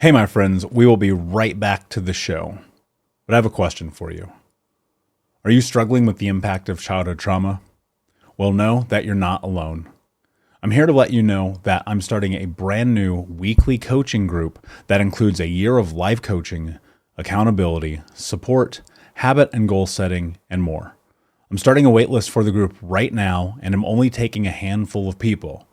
Hey, my friends, we will be right back to the show. But I have a question for you. Are you struggling with the impact of childhood trauma? Well, know that you're not alone. I'm here to let you know that I'm starting a brand new weekly coaching group that includes a year of life coaching, accountability, support, habit and goal setting, and more. I'm starting a waitlist for the group right now, and I'm only taking a handful of people.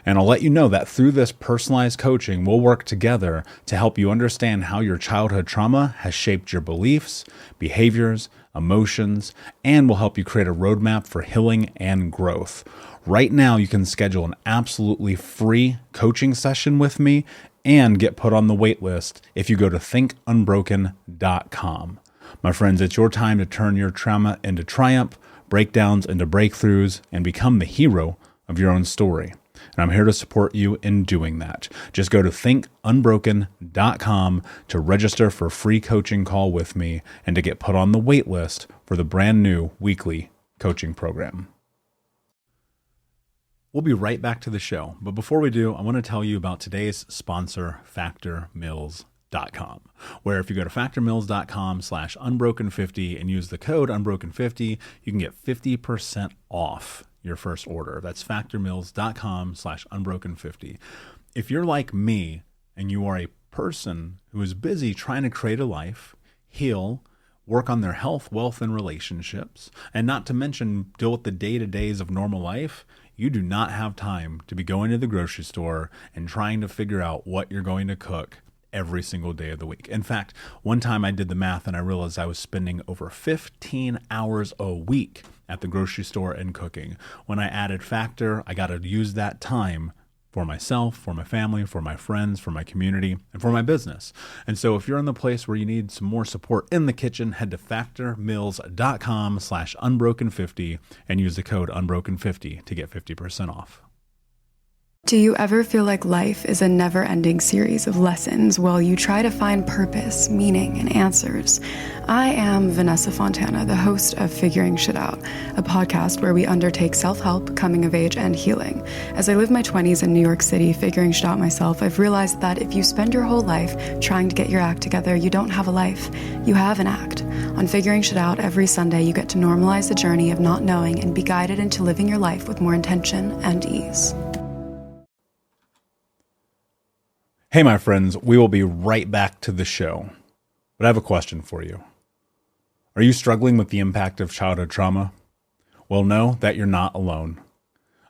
And I'll let you know that through this personalized coaching, we'll work together to help you understand how your childhood trauma has shaped your beliefs, behaviors, emotions, and will help you create a roadmap for healing and growth. Right now, you can schedule an absolutely free coaching session with me and get put on the wait list if you go to thinkunbroken.com. My friends, it's your time to turn your trauma into triumph, breakdowns into breakthroughs, and become the hero of your own story. And I'm here to support you in doing that. Just go to thinkunbroken.com to register for a free coaching call with me and to get put on the wait list for the brand new weekly coaching program. We'll be right back to the show. But before we do, I want to tell you about today's sponsor, factormeals.com, where if you go to factormeals.com/unbroken50 and use the code unbroken50, you can get 50% off your first order. That's factormeals.com/unbroken50. If you're like me and you are a person who is busy trying to create a life, heal, work on their health, wealth, and relationships, and not to mention deal with the day-to-days of normal life, you do not have time to be going to the grocery store and trying to figure out what you're going to cook every single day of the week. In fact, one time I did the math and I realized I was spending over 15 hours a week at the grocery store and cooking. When I added Factor, I got to use that time for myself, for my family, for my friends, for my community, and for my business. And so if you're in the place where you need some more support in the kitchen, head to factormeals.com/unbroken50 and use the code unbroken50 to get 50% off. Do you ever feel like life is a never-ending series of lessons while you try to find purpose, meaning, and answers? I am Vanessa Fontana, the host of Figuring Shit Out, a podcast where we undertake self-help, coming of age, and healing. As I live my 20s in New York City figuring shit out myself, I've realized that if you spend your whole life trying to get your act together, you don't have a life. You have an act. On Figuring Shit Out, every Sunday, you get to normalize the journey of not knowing and be guided into living your life with more intention and ease. Hey, my friends, we will be right back to the show. But I have a question for you. Are you struggling with the impact of childhood trauma? Well, know that you're not alone.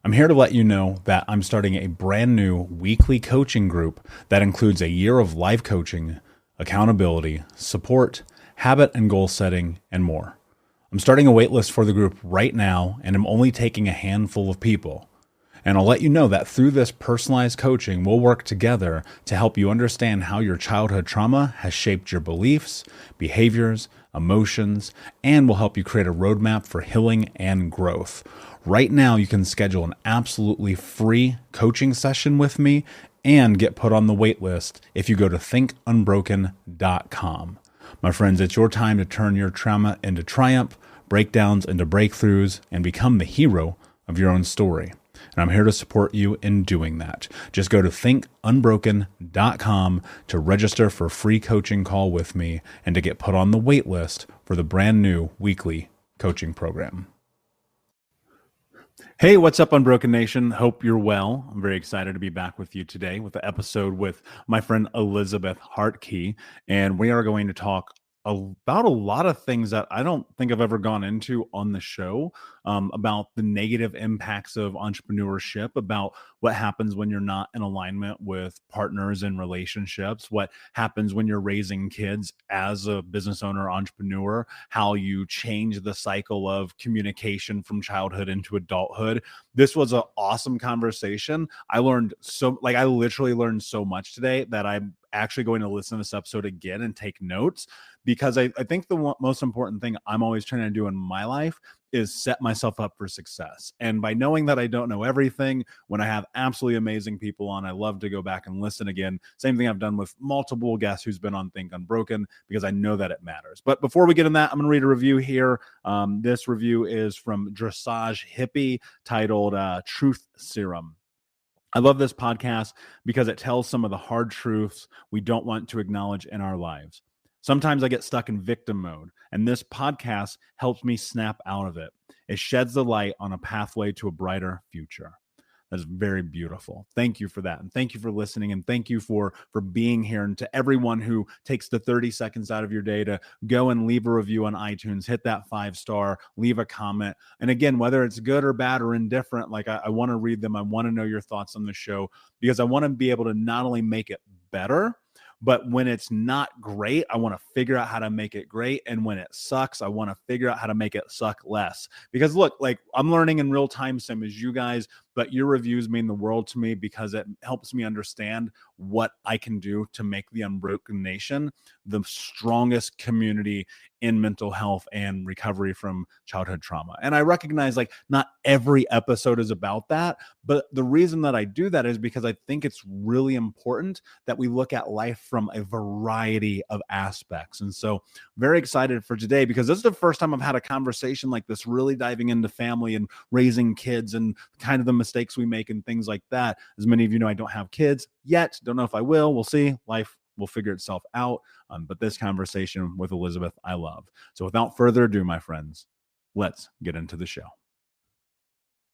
I'm here to let you know that I'm starting a brand new weekly coaching group that includes a year of life coaching, accountability, support, habit and goal setting, and more. I'm starting a waitlist for the group right now, and I'm only taking a handful of people. And I'll let you know that through this personalized coaching, we'll work together to help you understand how your childhood trauma has shaped your beliefs, behaviors, emotions, and will help you create a roadmap for healing and growth. Right now, you can schedule an absolutely free coaching session with me and get put on the wait list if you go to thinkunbroken.com. My friends, it's your time to turn your trauma into triumph, breakdowns into breakthroughs, and become the hero of your own story. And I'm here to support you in doing that. Just go to thinkunbroken.com to register for a free coaching call with me and to get put on the wait list for the brand new weekly coaching program. Hey, what's up, Unbroken Nation? Hope you're well. I'm very excited to be back with you today with the episode with my friend Elizabeth Hartke, and we are going to talk about a lot of things that I don't think I've ever gone into on the show, about the negative impacts of entrepreneurship, about what happens when you're not in alignment with partners and relationships, what happens when you're raising kids as a business owner, entrepreneur, how you change the cycle of communication from childhood into adulthood. This was an awesome conversation. I literally learned so much today that I'm actually going to listen to this episode again and take notes, because I think the most important thing I'm always trying to do in my life is set myself up for success. And by knowing that I don't know everything, when I have absolutely amazing people on, I love to go back and listen again. Same thing I've done with multiple guests who's been on Think Unbroken, because I know that it matters. But before we get in that, I'm going to read a review here. This review is from Dressage Hippie titled Truth Serum. I love this podcast because it tells some of the hard truths we don't want to acknowledge in our lives. Sometimes I get stuck in victim mode, and this podcast helps me snap out of it. It sheds the light on a pathway to a brighter future. That's very beautiful. Thank you for that. And thank you for listening. And thank you for being here. And to everyone who takes the 30 seconds out of your day to go and leave a review on iTunes, hit that 5-star, leave a comment. And again, whether it's good or bad or indifferent, like I want to read them. I want to know your thoughts on the show because I want to be able to not only make it better, but when it's not great, I want to figure out how to make it great. And when it sucks, I want to figure out how to make it suck less. Because look, like I'm learning in real time, same as you guys, but your reviews mean the world to me because it helps me understand what I can do to make the Unbroken Nation the strongest community in mental health and recovery from childhood trauma. And I recognize like not every episode is about that, but the reason that I do that is because I think it's really important that we look at life from a variety of aspects. And so very excited for today because this is the first time I've had a conversation like this, really diving into family and raising kids and kind of the mistakes we make and things like that. As many of you know, I don't have kids yet. Don't know if I will. We'll see. Life will figure itself out. But this conversation with Elizabeth, I love. So without further ado, my friends, let's get into the show.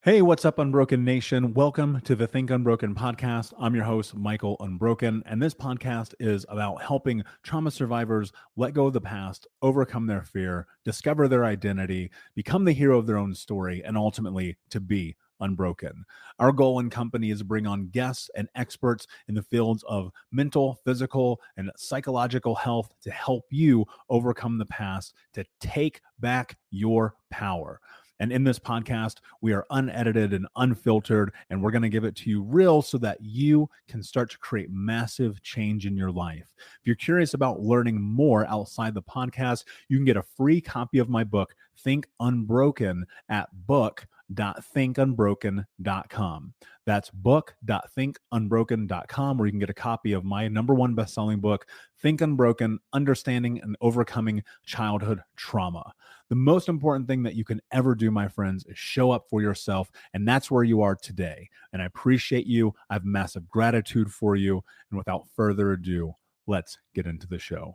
Hey, what's up, Unbroken Nation? Welcome to the Think Unbroken podcast. I'm your host, Michael Unbroken, and this podcast is about helping trauma survivors let go of the past, overcome their fear, discover their identity, become the hero of their own story, and ultimately to be unbroken. Our goal in company is to bring on guests and experts in the fields of mental, physical, and psychological health to help you overcome the past, to take back your power. And in this podcast, we are unedited and unfiltered, and we're going to give it to you real so that you can start to create massive change in your life. If you're curious about learning more outside the podcast, you can get a free copy of my book, Think Unbroken, at book.thinkunbroken.com. That's book.thinkunbroken.com, where you can get a copy of my #1 best-selling book, Think Unbroken, Understanding and Overcoming Childhood Trauma. The most important thing that you can ever do, my friends, is show up for yourself, and that's where you are today. And I appreciate you. I have massive gratitude for you. And without further ado, let's get into the show.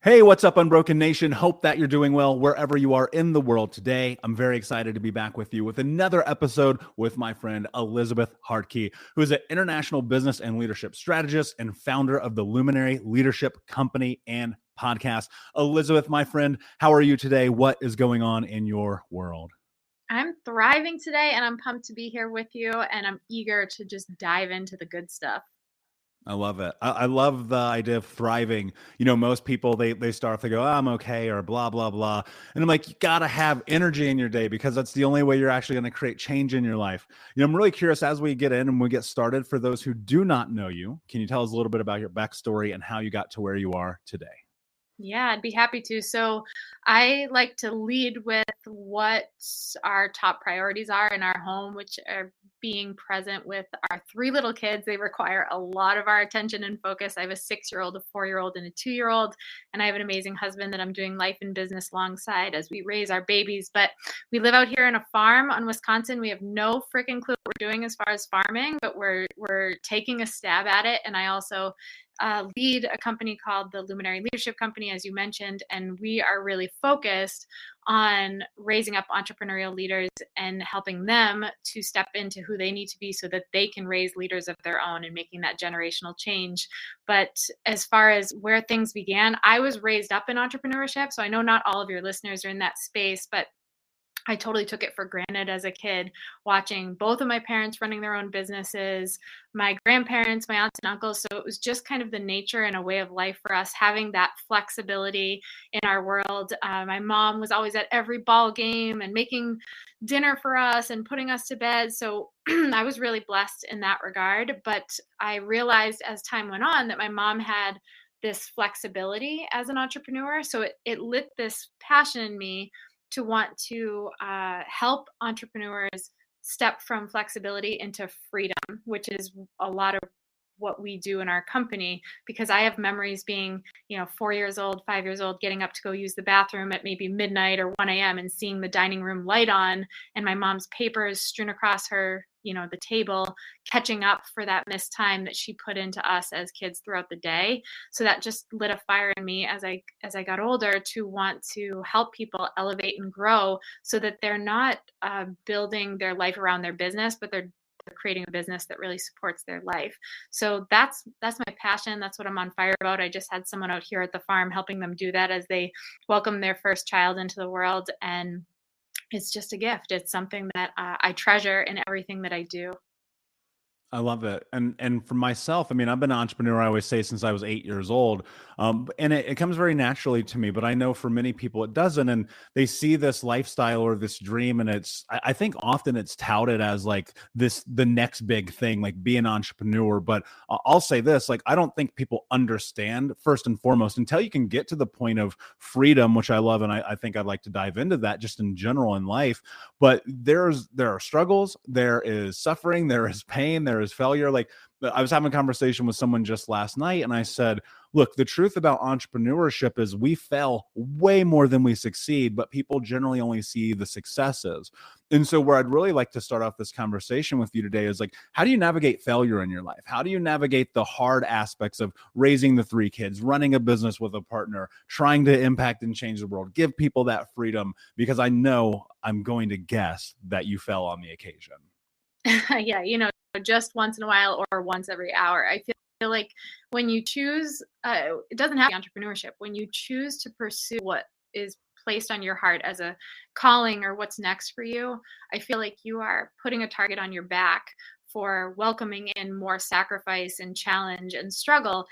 Hey, what's up, Unbroken Nation? Hope that you're doing well wherever you are in the world today. I'm very excited to be back with you with another episode with my friend Elizabeth Hartke, who is an international business and leadership strategist and founder of the Luminary Leadership Company and podcast. Elizabeth, my friend, how are you today? What is going on in your world? I'm thriving today, and I'm pumped to be here with you, and I'm eager to just dive into the good stuff. I love it. I love the idea of thriving. You know, most people, they start off, they go, oh, I'm okay, or blah, blah, blah. And I'm like, you got to have energy in your day because that's the only way you're actually going to create change in your life. You know, I'm really curious as we get in and we get started, for those who do not know you, can you tell us a little bit about your backstory and how you got to where you are today? Yeah, I'd be happy to. So I like to lead with what our top priorities are in our home, which are being present with our 3 little kids. They require a lot of our attention and focus. I have a 6-year-old, a 4-year-old, and a 2-year-old. And I have an amazing husband that I'm doing life and business alongside as we raise our babies. But we live out here in a farm on Wisconsin. We have no freaking clue what we're doing as far as farming, but we're taking a stab at it. And I also lead a company called the Luminary Leadership Company, as you mentioned, and we are really focused on raising up entrepreneurial leaders and helping them to step into who they need to be so that they can raise leaders of their own and making that generational change. But as far as where things began, I was raised up in entrepreneurship, so I know not all of your listeners are in that space, but I totally took it for granted as a kid, watching both of my parents running their own businesses, my grandparents, my aunts and uncles. So it was just kind of the nature and a way of life for us, having that flexibility in our world. My mom was always at every ball game and making dinner for us and putting us to bed. So I was really blessed in that regard. But I realized as time went on that my mom had this flexibility as an entrepreneur. So it lit this passion in me to want to help entrepreneurs step from flexibility into freedom, which is a lot of what we do in our company, because I have memories being, 4 years old, 5 years old, getting up to go use the bathroom at maybe midnight or 1 a.m. and seeing the dining room light on and my mom's papers strewn across her the table, catching up for that missed time that she put into us as kids throughout the day. So that just lit a fire in me as I got older to want to help people elevate and grow so that they're not building their life around their business, but they're creating a business that really supports their life. So that's my passion. That's what I'm on fire about. I just had someone out here at the farm helping them do that as they welcome their first child into the world. And it's just a gift. It's something that I treasure in everything that I do. I love it. And for myself, I mean, I've been an entrepreneur, I always say, since I was 8 years old. And it comes very naturally to me, but I know for many people it doesn't. And they see this lifestyle or this dream, and I think often it's touted as like the next big thing, like be an entrepreneur. But I'll say this, like, I don't think people understand, first and foremost, until you can get to the point of freedom, which I love. And I think I'd like to dive into that just in general in life. But there are struggles, there is suffering, there is pain, there is failure. Like, I was having a conversation with someone just last night, and I said, look, the truth about entrepreneurship is we fail way more than we succeed, but people generally only see the successes. And so where I'd really like to start off this conversation with you today is like, how do you navigate failure in your life? How do you navigate the hard aspects of raising the 3 kids, running a business with a partner, trying to impact and change the world, give people that freedom? Because I know, I'm going to guess that you fell on the occasion. Yeah, just once in a while or once every hour. I feel like when you choose, it doesn't have to be entrepreneurship. When you choose to pursue what is placed on your heart as a calling or what's next for you, I feel like you are putting a target on your back for welcoming in more sacrifice and challenge and struggle.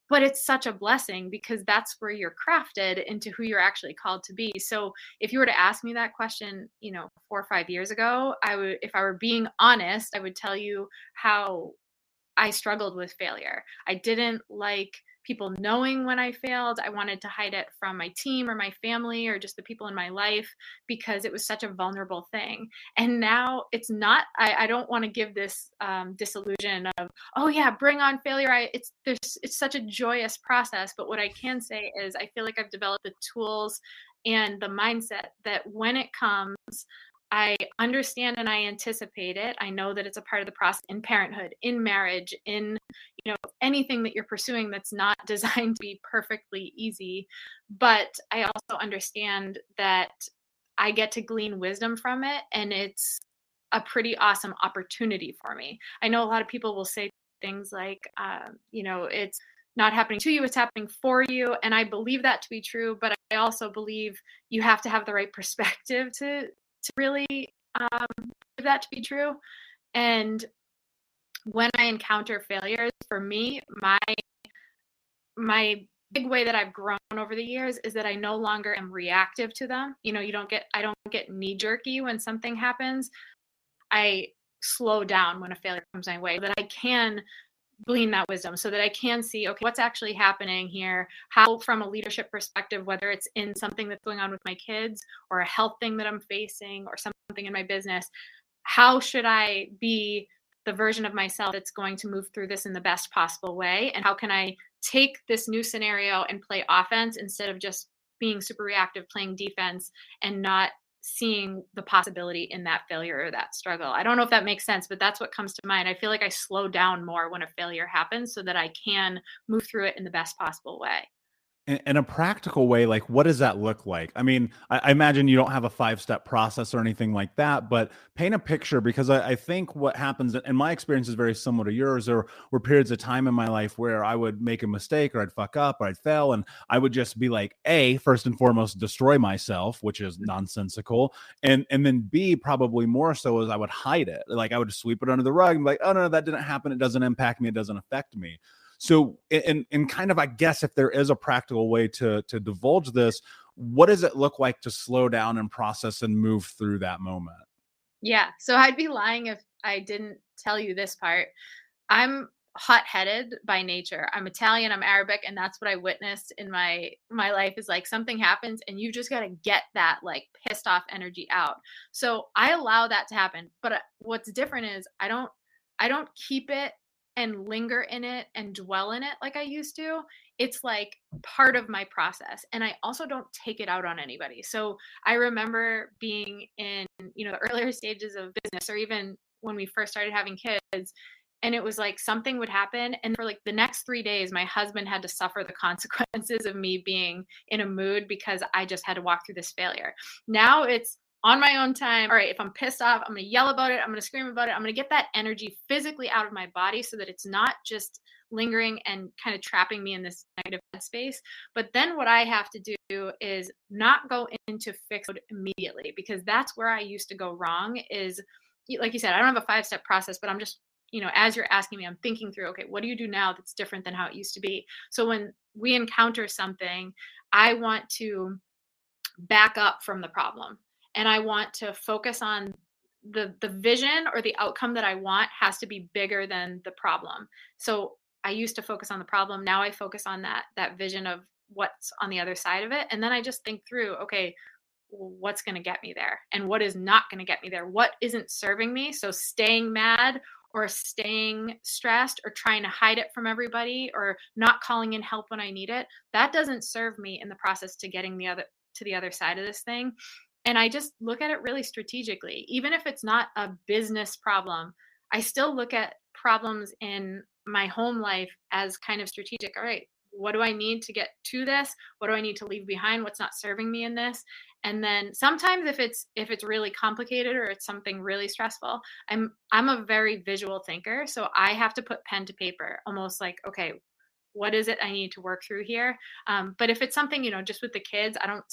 But it's such a blessing because that's where you're crafted into who you're actually called to be. So if you were to ask me that question, 4 or 5 years ago, if I were being honest, I would tell you how I struggled with failure. I didn't like people knowing when I failed. I wanted to hide it from my team or my family or just the people in my life because it was such a vulnerable thing. And now it's not, I don't want to give this disillusion of, oh yeah, bring on failure. It's such a joyous process. But what I can say is I feel like I've developed the tools and the mindset that when it comes, I understand and I anticipate it. I know that it's a part of the process in parenthood, in marriage, in anything that you're pursuing that's not designed to be perfectly easy. But I also understand that I get to glean wisdom from it, and it's a pretty awesome opportunity for me. I know a lot of people will say things like, it's not happening to you, it's happening for you. And I believe that to be true, but I also believe you have to have the right perspective to really give that to be true. And when I encounter failures, for me, my big way that I've grown over the years is that I no longer am reactive to them. I don't get knee jerky when something happens. I slow down when a failure comes my way, that I can glean that wisdom so that I can see, okay, what's actually happening here? How, from a leadership perspective, whether it's in something that's going on with my kids or a health thing that I'm facing or something in my business, how should I be the version of myself that's going to move through this in the best possible way? And how can I take this new scenario and play offense instead of just being super reactive, playing defense, and not seeing the possibility in that failure or that struggle? I don't know if that makes sense, but that's what comes to mind. I feel like I slow down more when a failure happens so that I can move through it in the best possible way. In a practical way, like, what does that look like? I mean, I imagine you don't have a 5-step process or anything like that, but paint a picture, because I think what happens, and my experience is very similar to yours, or were periods of time in my life where I would make a mistake or I'd fuck up or I'd fail, and I would just be like, A, first and foremost, destroy myself, which is nonsensical. And then B, probably more so, is I would hide it. Like, I would sweep it under the rug and be like, oh no, that didn't happen. It doesn't impact me. It doesn't affect me. So in kind of, I guess, if there is a practical way to divulge this, what does it look like to slow down and process and move through that moment? Yeah. So I'd be lying if I didn't tell you this part. I'm hot-headed by nature. I'm Italian, I'm Arabic, and that's what I witnessed in my life is like something happens and you just got to get that like pissed off energy out. So I allow that to happen. But what's different is I don't keep it and linger in it and dwell in it like I used to. It's like part of my process. And I also don't take it out on anybody. So I remember being in, the earlier stages of business, or even when we first started having kids. And it was like something would happen. And for like the next 3 days, my husband had to suffer the consequences of me being in a mood because I just had to walk through this failure. Now it's on my own time. All right, if I'm pissed off, I'm going to yell about it. I'm going to scream about it. I'm going to get that energy physically out of my body so that it's not just lingering and kind of trapping me in this negative headspace. But then what I have to do is not go into fix mode immediately, because that's where I used to go wrong. Is like you said, I don't have a 5-step process, but I'm just, as you're asking me, I'm thinking through, okay, what do you do now that's different than how it used to be? So when we encounter something, I want to back up from the problem, and I want to focus on the vision, or the outcome that I want has to be bigger than the problem. So I used to focus on the problem. Now I focus on that vision of what's on the other side of it. And then I just think through, okay, what's going to get me there and what is not going to get me there? What isn't serving me? So staying mad or staying stressed or trying to hide it from everybody or not calling in help when I need it, that doesn't serve me in the process to getting to the other side of this thing. And I just look at it really strategically. Even if it's not a business problem, I still look at problems in my home life as kind of strategic. All right, what do I need to get to this? What do I need to leave behind? What's not serving me in this? And then sometimes if it's really complicated or it's something really stressful, I'm a very visual thinker. So I have to put pen to paper, almost like, okay, what is it I need to work through here? But if it's something, just with the kids, I don't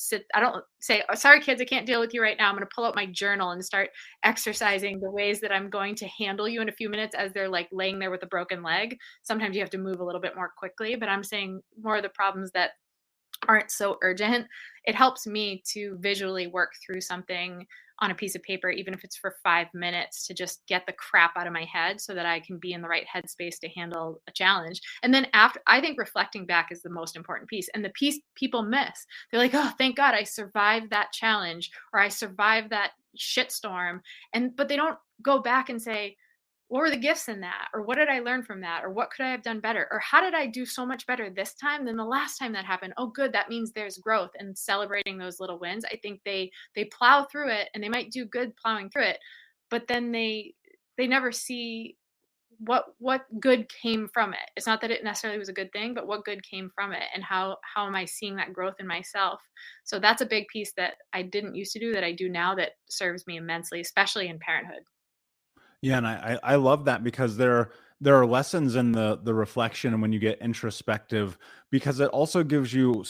say, oh, sorry, kids, I can't deal with you right now. I'm going to pull out my journal and start exercising the ways that I'm going to handle you in a few minutes as they're like laying there with a broken leg. Sometimes you have to move a little bit more quickly, but I'm saying more of the problems that aren't so urgent. It helps me to visually work through something on a piece of paper, even if it's for 5 minutes, to just get the crap out of my head so that I can be in the right headspace to handle a challenge. And then after, I think reflecting back is the most important piece, and the piece people miss. They're like, oh, thank God I survived that challenge, or I survived that shitstorm. But they don't go back and say, what were the gifts in that? Or what did I learn from that? Or what could I have done better? Or how did I do so much better this time than the last time that happened? Oh, good. That means there's growth. And celebrating those little wins. I think they plow through it, and they might do good plowing through it, but then they never see what good came from it. It's not that it necessarily was a good thing, but what good came from it, and how am I seeing that growth in myself? So that's a big piece that I didn't used to do that I do now that serves me immensely, especially in parenthood. Yeah, and I love that, because there are lessons in the reflection and when you get introspective, because it also gives you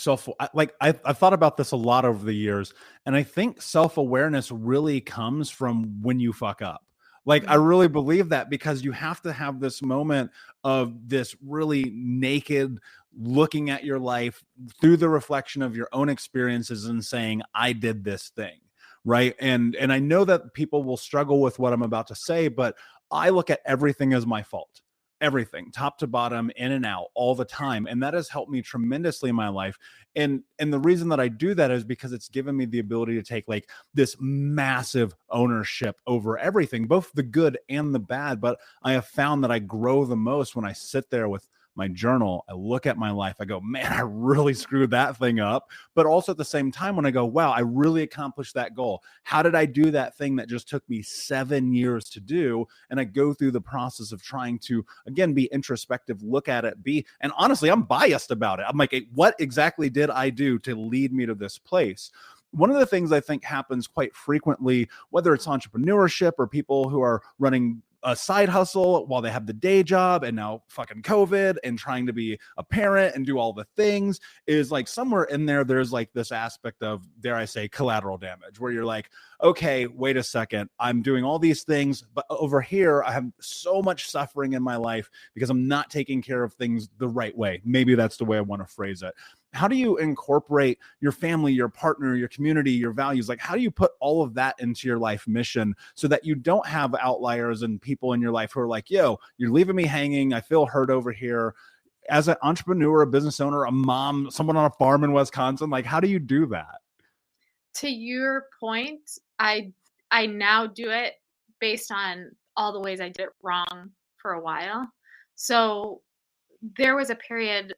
I've thought about this a lot over the years, and I think self-awareness really comes from when you fuck up. Like, I Mhm. really believe that, because you have to have this moment of this really naked looking at your life through the reflection of your own experiences and saying, I did this thing. Right. And I know that people will struggle with what I'm about to say, but I look at everything as my fault. Everything, top to bottom, in and out, all the time. And that has helped me tremendously in my life. And the reason that I do that is because it's given me the ability to take like this massive ownership over everything, both the good and the bad. But I have found that I grow the most when I sit there with my journal, I look at my life, I go, man, I really screwed that thing up. But also at the same time, when I go, wow, I really accomplished that goal. How did I do that thing that just took me 7 years to do? And I go through the process of trying to, again, be introspective, look at it, and honestly, I'm biased about it. I'm like, hey, what exactly did I do to lead me to this place? One of the things I think happens quite frequently, whether it's entrepreneurship or people who are running a side hustle while they have the day job, and now fucking COVID and trying to be a parent and do all the things, is like somewhere in there's like this aspect of, dare I say, collateral damage, where you're like, okay, wait a second, I'm doing all these things, but over here I have so much suffering in my life because I'm not taking care of things the right way. Maybe that's the way I want to phrase it. How do you incorporate your family, your partner, your community, your values? Like, how do you put all of that into your life mission so that you don't have outliers and people in your life who are like, yo, you're leaving me hanging, I feel hurt over here? As an entrepreneur, a business owner, a mom, someone on a farm in Wisconsin, like, how do you do that? To your point, I now do it based on all the ways I did it wrong for a while. So there was a period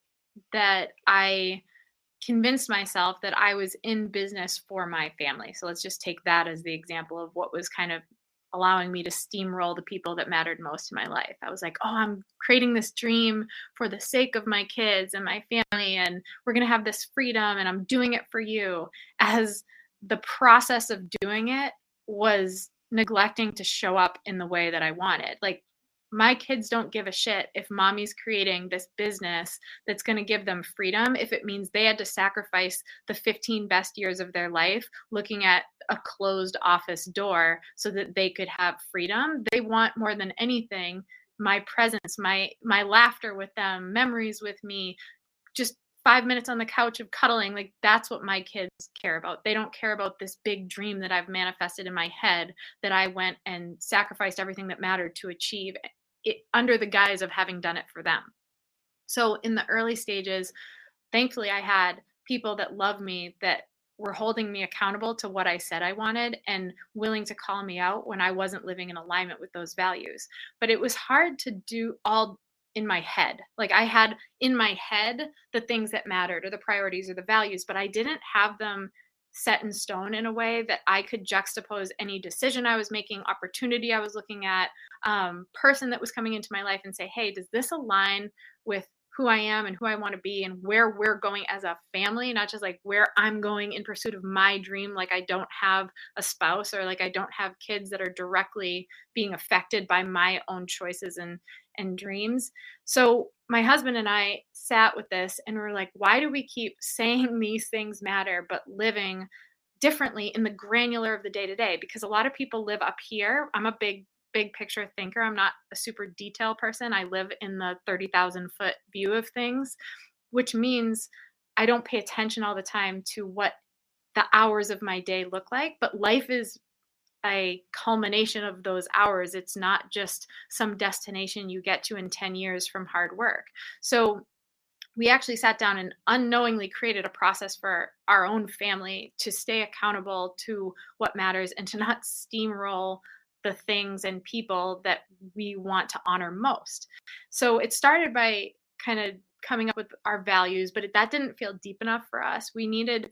that I convinced myself that I was in business for my family. So let's just take that as the example of what was kind of allowing me to steamroll the people that mattered most in my life. I was like, oh, I'm creating this dream for the sake of my kids and my family, and we're going to have this freedom, and I'm doing it for you. As the process of doing it was neglecting to show up in the way that I wanted. Like, my kids don't give a shit if mommy's creating this business that's going to give them freedom, if it means they had to sacrifice the 15 best years of their life looking at a closed office door so that they could have freedom. They want more than anything my presence, my laughter with them, memories with me, just 5 minutes on the couch of cuddling. Like, that's what my kids care about. They don't care about this big dream that I've manifested in my head that I went and sacrificed everything that mattered to achieve it under the guise of having done it for them. So in the early stages, thankfully I had people that loved me, that were holding me accountable to what I said I wanted and willing to call me out when I wasn't living in alignment with those values. But it was hard to do all in my head. Like, I had in my head the things that mattered or the priorities or the values, but I didn't have them set in stone in a way that I could juxtapose any decision I was making, opportunity I was looking at, person that was coming into my life and say, hey, does this align with who I am and who I want to be and where we're going as a family, not just like where I'm going in pursuit of my dream. Like, I don't have a spouse, or like I don't have kids that are directly being affected by my own choices and dreams. So my husband and I sat with this and we're like, why do we keep saying these things matter, but living differently in the granular of the day to day? Because a lot of people live up here. I'm a big picture thinker. I'm not a super detail person. I live in the 30,000 foot view of things, which means I don't pay attention all the time to what the hours of my day look like. But life is a culmination of those hours. It's not just some destination you get to in 10 years from hard work. So we actually sat down and unknowingly created a process for our own family to stay accountable to what matters and to not steamroll the things and people that we want to honor most. So it started by kind of coming up with our values, but that didn't feel deep enough for us. We needed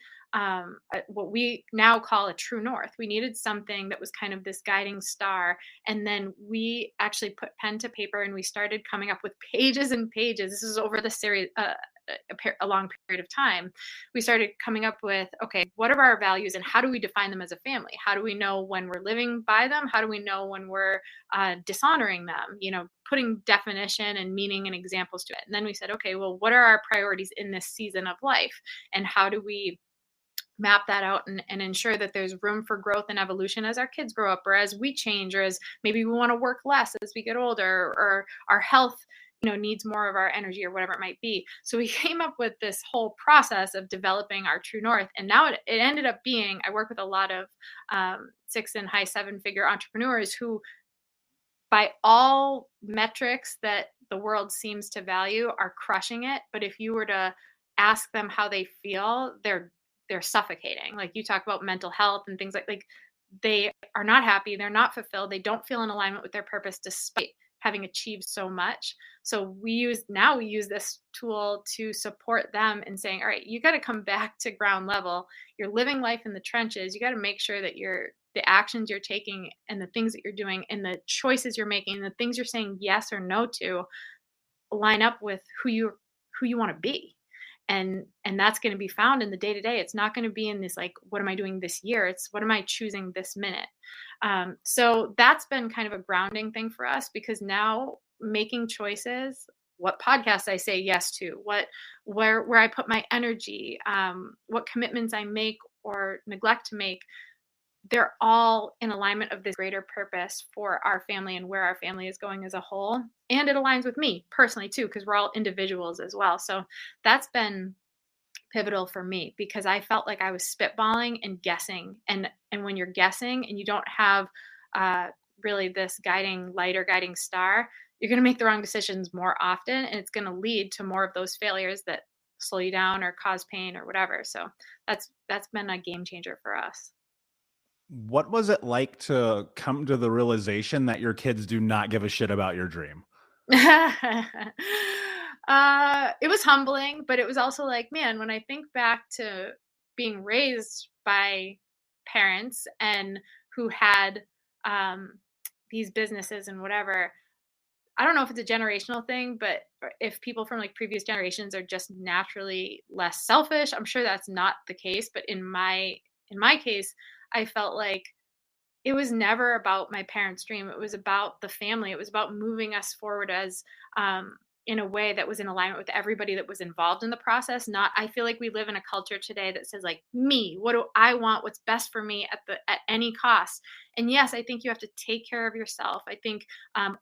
what we now call a true north. We needed something that was kind of this guiding star. And then we actually put pen to paper and we started coming up with pages and pages. This is over the series, a long period of time. We started coming up with, okay, what are our values and how do we define them as a family? How do we know when we're living by them? How do we know when we're dishonoring them? Putting definition and meaning and examples to it. And then we said, okay, well, what are our priorities in this season of life? And how do we map that out and ensure that there's room for growth and evolution as our kids grow up, or as we change, or as maybe we want to work less as we get older, or our health needs more of our energy, or whatever it might be. So we came up with this whole process of developing our true north. And now it ended up being, I work with a lot of 6 and high 7-figure entrepreneurs who, by all metrics that the world seems to value, are crushing it. But if you were to ask them how they feel, they're suffocating. Like, you talk about mental health and things like they are not happy. They're not fulfilled. They don't feel in alignment with their purpose despite having achieved so much. So we use this tool to support them in saying, all right, you got to come back to ground level. You're living life in the trenches. You got to make sure that the actions you're taking and the things that you're doing and the choices you're making and the things you're saying yes or no to line up with who you want to be. And that's going to be found in the day to day. It's not going to be in this, like, what am I doing this year? It's what am I choosing this minute? So that's been kind of a grounding thing for us, because now making choices, what podcasts I say yes to, where I put my energy, what commitments I make or neglect to make, they're all in alignment of this greater purpose for our family and where our family is going as a whole. And it aligns with me personally too, because we're all individuals as well. So that's been pivotal for me, because I felt like I was spitballing and guessing. And when you're guessing and you don't have really this guiding light or guiding star, you're going to make the wrong decisions more often. And it's going to lead to more of those failures that slow you down or cause pain or whatever. So that's been a game changer for us. What was it like to come to the realization that your kids do not give a shit about your dream? It was humbling, but it was also like, man, when I think back to being raised by parents and who had these businesses and whatever, I don't know if it's a generational thing, but if people from like previous generations are just naturally less selfish, I'm sure that's not the case. But in my case, I felt like it was never about my parents' dream. It was about the family. It was about moving us forward as in a way that was in alignment with everybody that was involved in the process. Not, I feel like we live in a culture today that says like me, what do I want? What's best for me at any cost? And yes, I think you have to take care of yourself. I think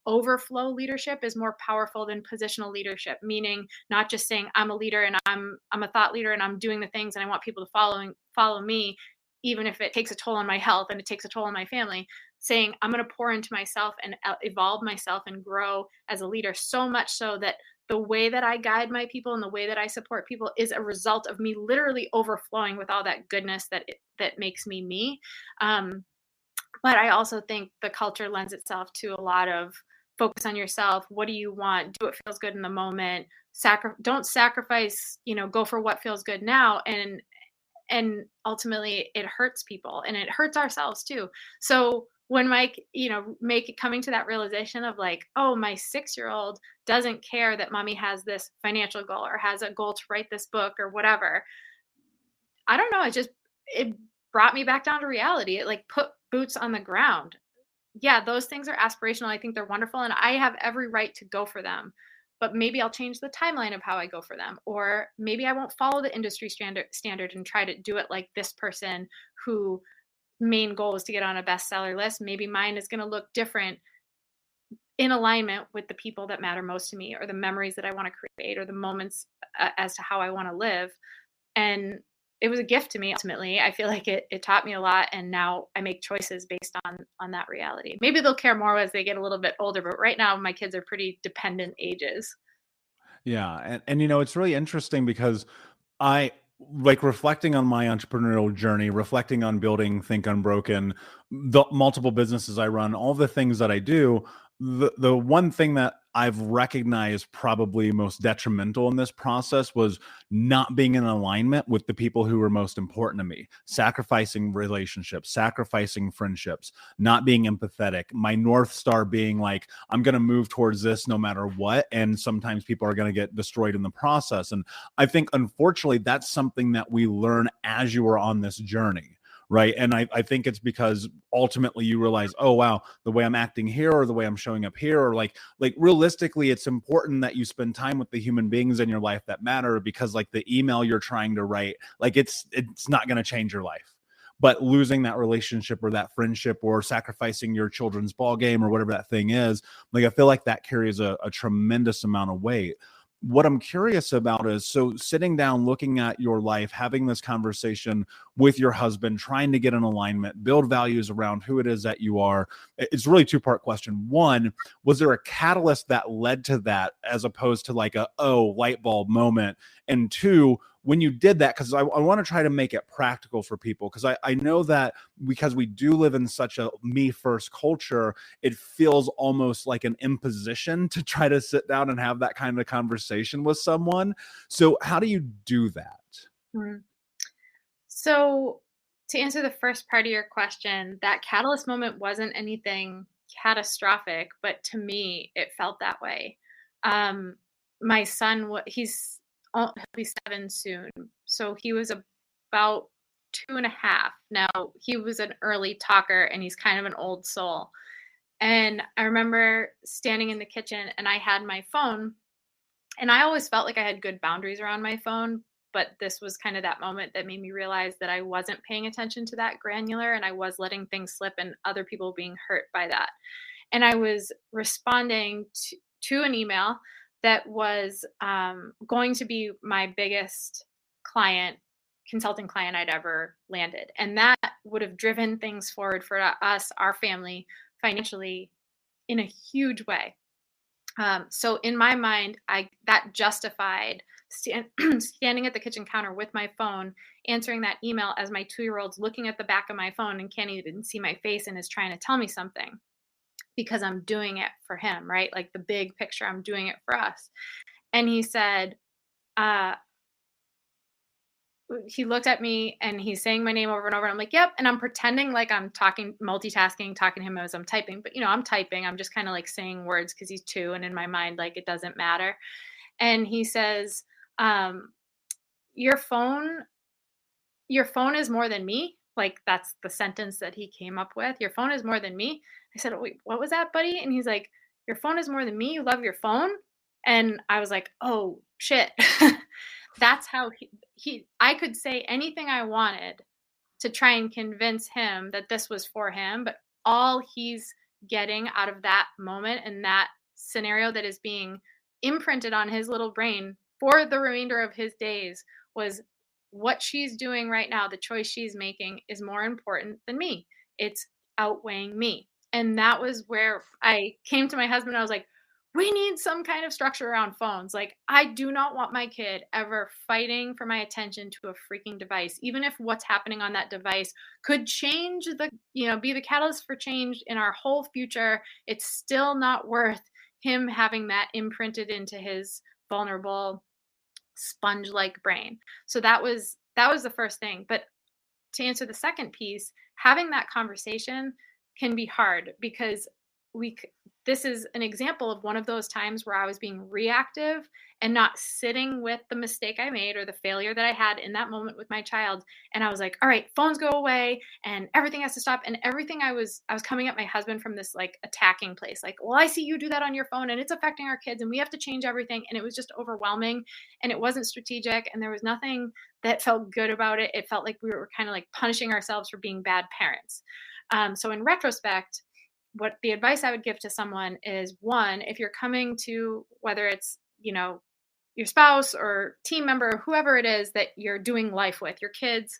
overflow leadership is more powerful than positional leadership, meaning not just saying I'm a leader and I'm a thought leader and I'm doing the things and I want people to follow me, even if it takes a toll on my health and it takes a toll on my family. Saying I'm going to pour into myself and evolve myself and grow as a leader, so much so that the way that I guide my people and the way that I support people is a result of me literally overflowing with all that goodness that makes me me. But I also think the culture lends itself to a lot of focus on yourself. What do you want? Do what feels good in the moment. Don't sacrifice, go for what feels good now. And ultimately it hurts people and it hurts ourselves too. So when Mike, coming to that realization of like, oh, my 6-year-old doesn't care that mommy has this financial goal or has a goal to write this book or whatever. I don't know. It brought me back down to reality. It like put boots on the ground. Yeah, those things are aspirational. I think they're wonderful and I have every right to go for them. But maybe I'll change the timeline of how I go for them. Or maybe I won't follow the industry standard and try to do it like this person who main goal is to get on a bestseller list. Maybe mine is going to look different in alignment with the people that matter most to me or the memories that I want to create or the moments as to how I want to live. And it was a gift to me ultimately. I feel like it taught me a lot and now I make choices based on that reality. Maybe they'll care more as they get a little bit older, but right now my kids are pretty dependent ages. Yeah. And it's really interesting because I like reflecting on my entrepreneurial journey, reflecting on building Think Unbroken, the multiple businesses I run, all the things that I do. The one thing that I've recognized probably most detrimental in this process was not being in alignment with the people who were most important to me, sacrificing relationships, sacrificing friendships, not being empathetic. My North Star being like, I'm going to move towards this no matter what. And sometimes people are going to get destroyed in the process. And I think, unfortunately, that's something that we learn as you are on this journey. Right. And I think it's because ultimately you realize, oh, wow, the way I'm acting here or the way I'm showing up here, or like realistically, it's important that you spend time with the human beings in your life that matter, because like the email you're trying to write, like it's not going to change your life. But losing that relationship or that friendship or sacrificing your children's ball game or whatever that thing is, like I feel like that carries a tremendous amount of weight. What I'm curious about is, so sitting down, looking at your life, having this conversation with your husband, trying to get an alignment, build values around who it is that you are. It's really two-part question. One, was there a catalyst that led to that as opposed to like light bulb moment? And two, when you did that, because I want to try to make it practical for people, because I know that because we do live in such a me first culture, it feels almost like an imposition to try to sit down and have that kind of conversation with someone. So how do you do that? Mhm. So to answer the first part of your question, that catalyst moment wasn't anything catastrophic, but to me, it felt that way. Um, my son, he'll be 7 soon. So he was about 2.5. Now he was an early talker and he's kind of an old soul. And I remember standing in the kitchen and I had my phone and I always felt like I had good boundaries around my phone, but this was kind of that moment that made me realize that I wasn't paying attention to that granular and I was letting things slip and other people being hurt by that. And I was responding to an email that was going to be my biggest consulting client I'd ever landed. And that would have driven things forward for us, our family, financially in a huge way. So in my mind, that justified standing at the kitchen counter with my phone, answering that email as my 2-year-old's looking at the back of my phone and can't even see my face and is trying to tell me something because I'm doing it for him, right? Like the big picture, I'm doing it for us. And he said, he looked at me and he's saying my name over and over. And I'm like, yep. And I'm pretending like I'm talking, multitasking, talking to him as I'm typing. But, I'm typing. I'm just kind of like saying words because he's 2. And in my mind, like, it doesn't matter. And he says, um, your phone, your phone is more than me. Like, that's the sentence that he came up with. Your phone is more than me. I said, wait, what was that, buddy? And he's like, your phone is more than me. You love your phone. And I was like, oh shit. That's how I could say anything I wanted to try and convince him that this was for him, but all he's getting out of that moment and that scenario that is being imprinted on his little brain for the remainder of his days was what she's doing right now, the choice she's making is more important than me. It's outweighing me. And that was where I came to my husband. I was like, we need some kind of structure around phones. Like, I do not want my kid ever fighting for my attention to a freaking device, even if what's happening on that device could change be the catalyst for change in our whole future. It's still not worth him having that imprinted into his vulnerable sponge-like brain. So that was the first thing. But to answer the second piece, having that conversation can be hard because this is an example of one of those times where I was being reactive and not sitting with the mistake I made or the failure that I had in that moment with my child. And I was like, all right, phones go away and everything has to stop. And everything I was coming at my husband from this like attacking place. Like, well, I see you do that on your phone and it's affecting our kids and we have to change everything. And it was just overwhelming and it wasn't strategic and there was nothing that felt good about it. It felt like we were kind of like punishing ourselves for being bad parents. So in retrospect, what the advice I would give to someone is, one, if you're coming to, whether it's, your spouse or team member, whoever it is that you're doing life with, your kids.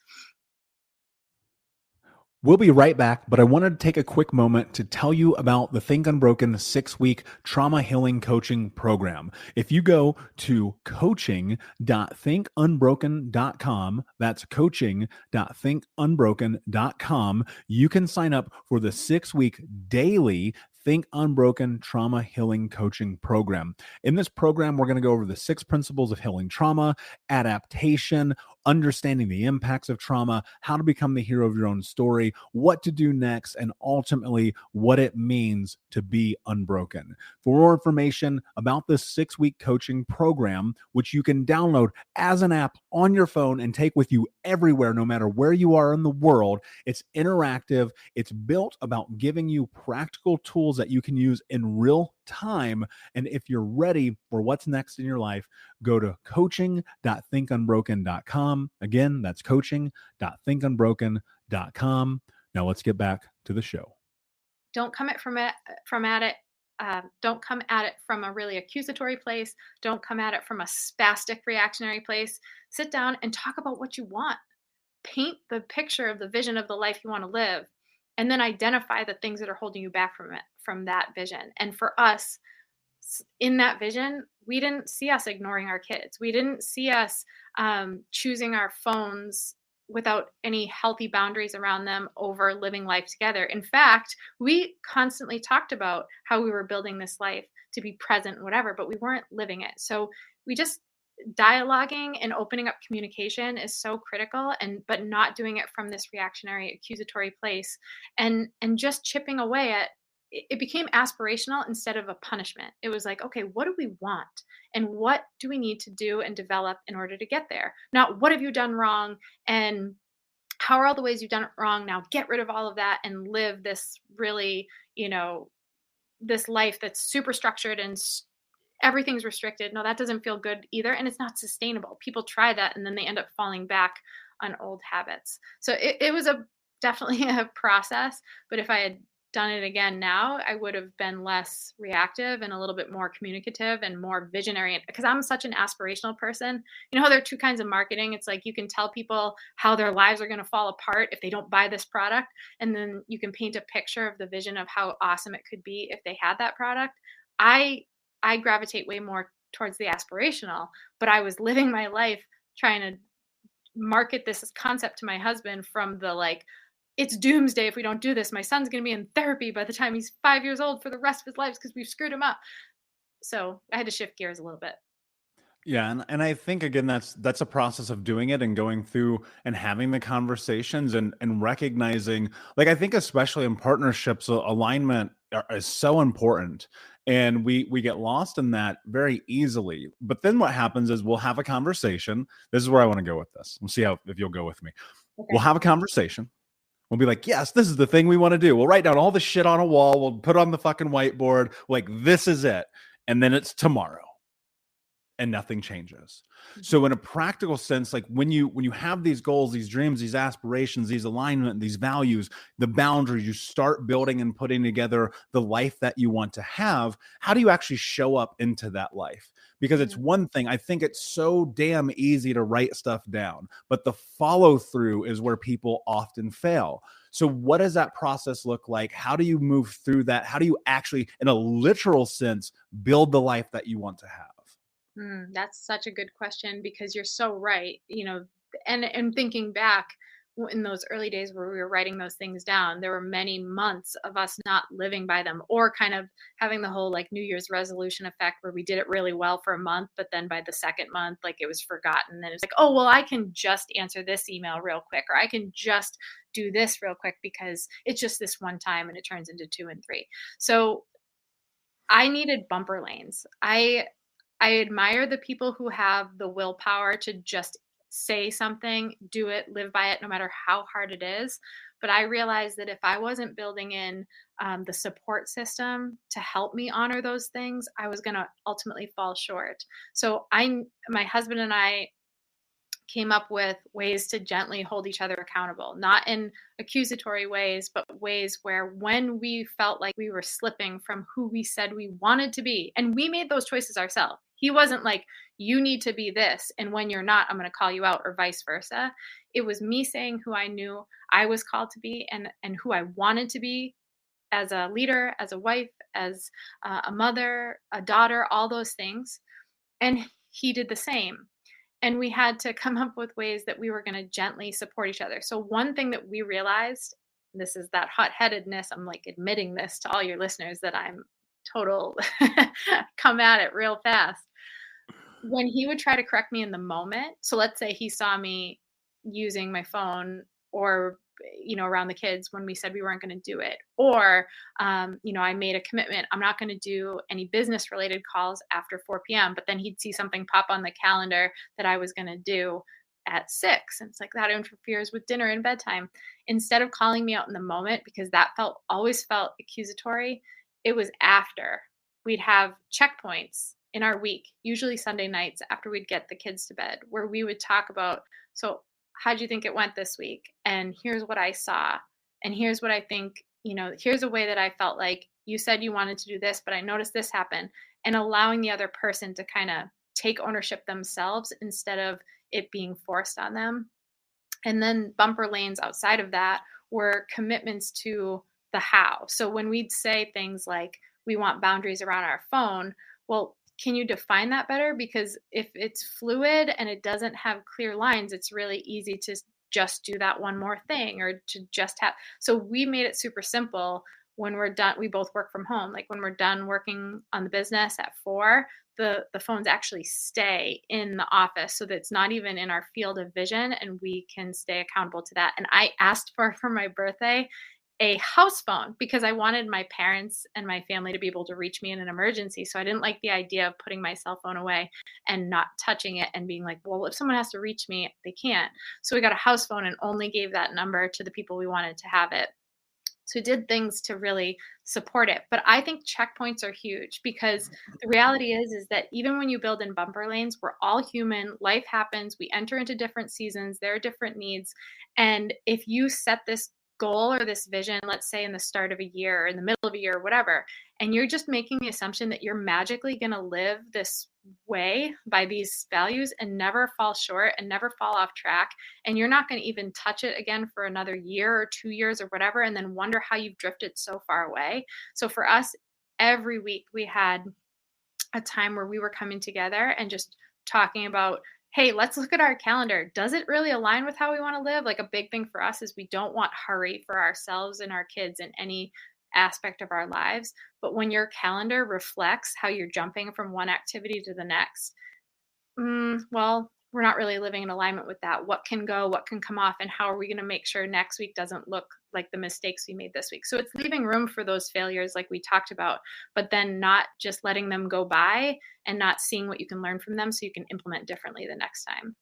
We'll be right back, but I wanted to take a quick moment to tell you about the Think Unbroken 6-week trauma healing coaching program. If you go to coaching.thinkunbroken.com, that's coaching.thinkunbroken.com, you can sign up for the 6-week daily Think Unbroken Trauma Healing Coaching Program. In this program, we're going to go over the 6 principles of healing trauma, adaptation, understanding the impacts of trauma, how to become the hero of your own story, what to do next, and ultimately what it means to be unbroken. For more information about this 6-week coaching program, which you can download as an app on your phone and take with you everywhere, no matter where you are in the world, it's interactive. It's built about giving you practical tools that you can use in real time. And if you're ready for what's next in your life, go to coaching.thinkunbroken.com. Again, that's coaching.thinkunbroken.com. Now let's get back to the show. Don't come at it. Don't come at it from a really accusatory place. Don't come at it from a spastic reactionary place. Sit down and talk about what you want. Paint the picture of the vision of the life you want to live, and then identify the things that are holding you back from that vision. And for us, in that vision, we didn't see us ignoring our kids. We didn't see us choosing our phones without any healthy boundaries around them over living life together. In fact, we constantly talked about how we were building this life to be present, whatever, but we weren't living it. So we just dialoguing and opening up communication is so critical, but not doing it from this reactionary accusatory place, and just chipping away at it became aspirational instead of a punishment. It was like, okay, what do we want? And what do we need to do and develop in order to get there? Not what have you done wrong? And how are all the ways you've done it wrong? Now get rid of all of that and live this really, this life that's super structured and everything's restricted. No, that doesn't feel good either. And it's not sustainable. People try that and then they end up falling back on old habits. So it was definitely a process, but if I had done it again now, I would have been less reactive and a little bit more communicative and more visionary, because I'm such an aspirational person. You know how there are 2 kinds of marketing? It's like you can tell people how their lives are going to fall apart if they don't buy this product, and then you can paint a picture of the vision of how awesome it could be if they had that product. I gravitate way more towards the aspirational, but I was living my life trying to market this concept to my husband from the like, it's doomsday if we don't do this. My son's going to be in therapy by the time he's 5 years old for the rest of his life because we've screwed him up. So I had to shift gears a little bit. Yeah, and I think again that's a process of doing it and going through and having the conversations and recognizing, like, I think especially in partnerships, alignment is so important, and we get lost in that very easily. But then what happens is we'll have a conversation. This is where I want to go with this. We'll see how if you'll go with me. We'll Okay. have a conversation. We'll be like, yes, this is the thing we want to do. We'll write down all the shit on a wall. We'll put on the fucking whiteboard. Like, this is it. And then it's tomorrow and nothing changes. Mhm. So in a practical sense, like when you have these goals, these dreams, these aspirations, these alignment, these values, the boundaries, you start building and putting together the life that you want to have. How do you actually show up into that life? Because it's Mhm. one thing, I think it's so damn easy to write stuff down, but the follow through is where people often fail. So what does that process look like? How do you move through that? How do you actually, in a literal sense, build the life that you want to have? That's such a good question because you're so right. And thinking back in those early days where we were writing those things down, there were many months of us not living by them or kind of having the whole like New Year's resolution effect where we did it really well for a month, but then by the second month, like it was forgotten. And it's like, oh, well, I can just answer this email real quick, or I can just do this real quick because it's just this one time and it turns into two and three. So I needed bumper lanes. I admire the people who have the willpower to just say something, do it, live by it, no matter how hard it is. But I realized that if I wasn't building in the support system to help me honor those things, I was going to ultimately fall short. So my husband and I came up with ways to gently hold each other accountable, not in accusatory ways, but ways where when we felt like we were slipping from who we said we wanted to be, and we made those choices ourselves. He wasn't like, you need to be this, and when you're not, I'm going to call you out, or vice versa. It was me saying who I knew I was called to be and who I wanted to be as a leader, as a wife, as a mother, a daughter, all those things. And he did the same, and we had to come up with ways that we were going to gently support each other. So one thing that we realized, this is that hot-headedness, I'm like admitting this to all your listeners that I'm total come at it real fast. When he would try to correct me in the moment, so let's say he saw me using my phone or around the kids when we said we weren't going to do it, or I made a commitment, I'm not going to do any business related calls after 4 p.m., but then he'd see something pop on the calendar that I was going to do at 6, and it's like that interferes with dinner and bedtime. Instead of calling me out in the moment, because that always felt accusatory, it was after. We'd have checkpoints in our week, usually Sunday nights after we'd get the kids to bed, where we would talk about, so how'd you think it went this week? And here's what I saw. And here's what I think, here's a way that I felt like you said you wanted to do this, but I noticed this happen. And allowing the other person to kind of take ownership themselves instead of it being forced on them. And then bumper lanes outside of that were commitments to the how. So when we'd say things like, we want boundaries around our phone, well, can you define that better? Because if it's fluid and it doesn't have clear lines, it's really easy to just do that one more thing or to just have. So we made it super simple. When we're done, we both work from home. Like when we're done working on the business at 4, the phones actually stay in the office so that it's not even in our field of vision, and we can stay accountable to that. And I asked for my birthday a house phone because I wanted my parents and my family to be able to reach me in an emergency. So I didn't like the idea of putting my cell phone away and not touching it and being like, well, if someone has to reach me, they can't. So we got a house phone and only gave that number to the people we wanted to have it. So we did things to really support it. But I think checkpoints are huge because the reality is that even when you build in bumper lanes, we're all human. Life happens. We enter into different seasons. There are different needs. And if you set this goal or this vision, let's say in the start of a year or in the middle of a year or whatever, and you're just making the assumption that you're magically going to live this way by these values and never fall short and never fall off track, and you're not going to even touch it again for another year or 2 years or whatever, and then wonder how you've drifted so far away. So for us, every week we had a time where we were coming together and just talking about, hey, let's look at our calendar. Does it really align with how we want to live? Like a big thing for us is we don't want hurry for ourselves and our kids in any aspect of our lives. But when your calendar reflects how you're jumping from one activity to the next, Well, we're not really living in alignment with that. What can go, what can come off, and how are we going to make sure next week doesn't look like the mistakes we made this week? So it's leaving room for those failures, like we talked about, but then not just letting them go by and not seeing what you can learn from them so you can implement differently the next time.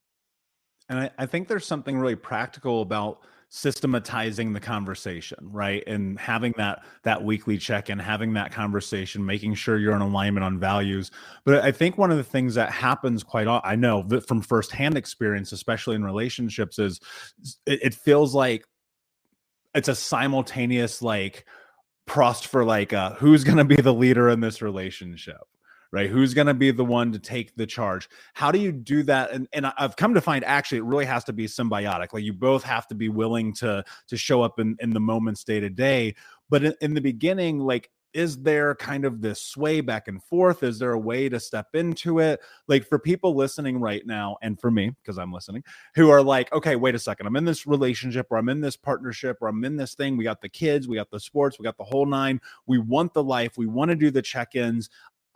And I think there's something really practical about systematizing the conversation, right? And having that weekly check-in, having that conversation, making sure you're in alignment on values. But I think one of the things that happens quite often, I know that from firsthand experience, especially in relationships, is it feels like it's a simultaneous like Prost for like who's going to be the leader in this relationship, right? Who's going to be the one to take the charge? How do you do that? And I've come to find actually it really has to be symbiotic. Like you both have to be willing to show up in the moments day to day. But in the beginning, like, is there kind of this sway back and forth? Is there a way to step into it? Like for people listening right now, and for me, because I'm listening, who are like, okay, wait a second, I'm in this relationship or I'm in this partnership or I'm in this thing. We got the kids, we got the sports, we got the whole nine. We want the life. We want to do the check-ins.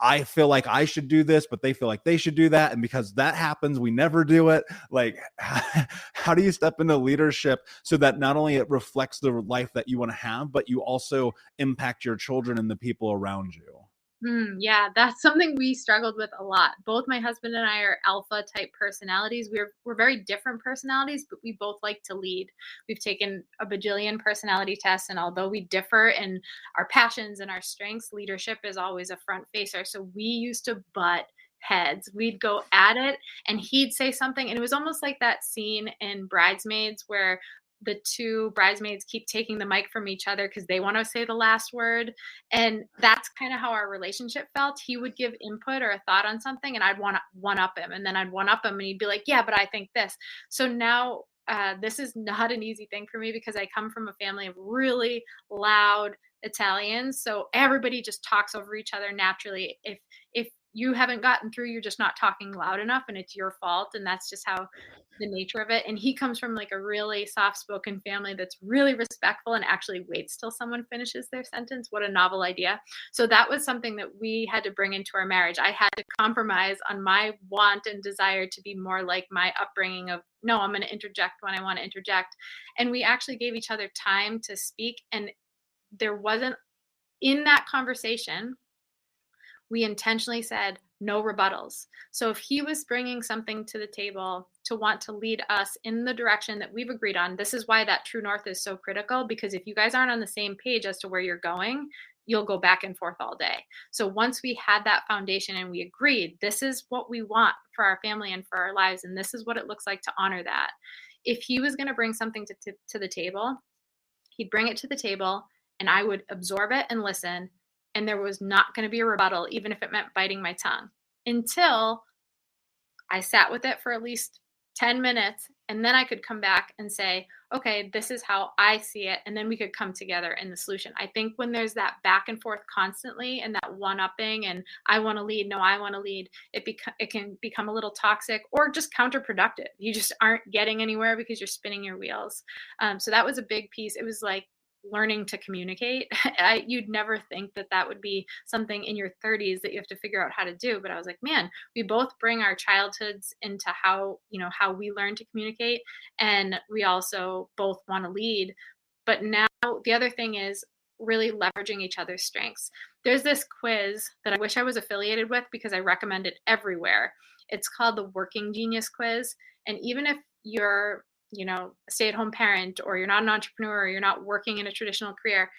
I feel like I should do this, but they feel like they should do that. And because that happens, we never do it. Like, how do you step into leadership so that not only it reflects the life that you want to have, but you also impact your children and the people around you? Yeah, that's something we struggled with a lot. Both my husband and I are alpha type personalities. We're very different personalities, but we both like to lead. We've taken a bajillion personality tests, and although we differ in our passions and our strengths, leadership is always a front facer. So we used to butt heads. We'd go at it, and he'd say something, and it was almost like that scene in Bridesmaids where the two bridesmaids keep taking the mic from each other because they want to say the last word. And that's kind of how our relationship felt. He would give input or a thought on something, and I'd want to one up him. And then I'd one up him, and he'd be like, yeah, but I think this. So now this is not an easy thing for me because I come from a family of really loud Italians. So everybody just talks over each other naturally. If you haven't gotten through, you're just not talking loud enough, and it's your fault. And that's just how the nature of it. And he comes from like a really soft spoken family that's really respectful and actually waits till someone finishes their sentence. What a novel idea. So that was something that we had to bring into our marriage. I had to compromise on my want and desire to be more like my upbringing of, no, I'm going to interject when I want to interject. And we actually gave each other time to speak. And there wasn't, in that conversation, we intentionally said no rebuttals. So if he was bringing something to the table to want to lead us in the direction that we've agreed on, this is why that true north is so critical, because if you guys aren't on the same page as to where you're going, you'll go back and forth all day. So once we had that foundation and we agreed, this is what we want for our family and for our lives, and this is what it looks like to honor that. If he was going to bring something to the table, he'd bring it to the table and I would absorb it and listen. And there was not going to be a rebuttal, even if it meant biting my tongue, until I sat with it for at least 10 minutes. And then I could come back and say, okay, this is how I see it. And then we could come together in the solution. I think when there's that back and forth constantly and that one-upping and I want to lead, no, I want to lead, it can become a little toxic or just counterproductive. You just aren't getting anywhere because you're spinning your wheels. So that was a big piece. It was like learning to communicate. You'd never think that would be something in your 30s that you have to figure out how to do. But I was like, man, we both bring our childhoods into how we learn to communicate. And we also both want to lead. But now the other thing is really leveraging each other's strengths. There's this quiz that I wish I was affiliated with because I recommend it everywhere. It's called the Working Genius Quiz. And even if you're a stay-at-home parent, or you're not an entrepreneur, or you're not working in a traditional career,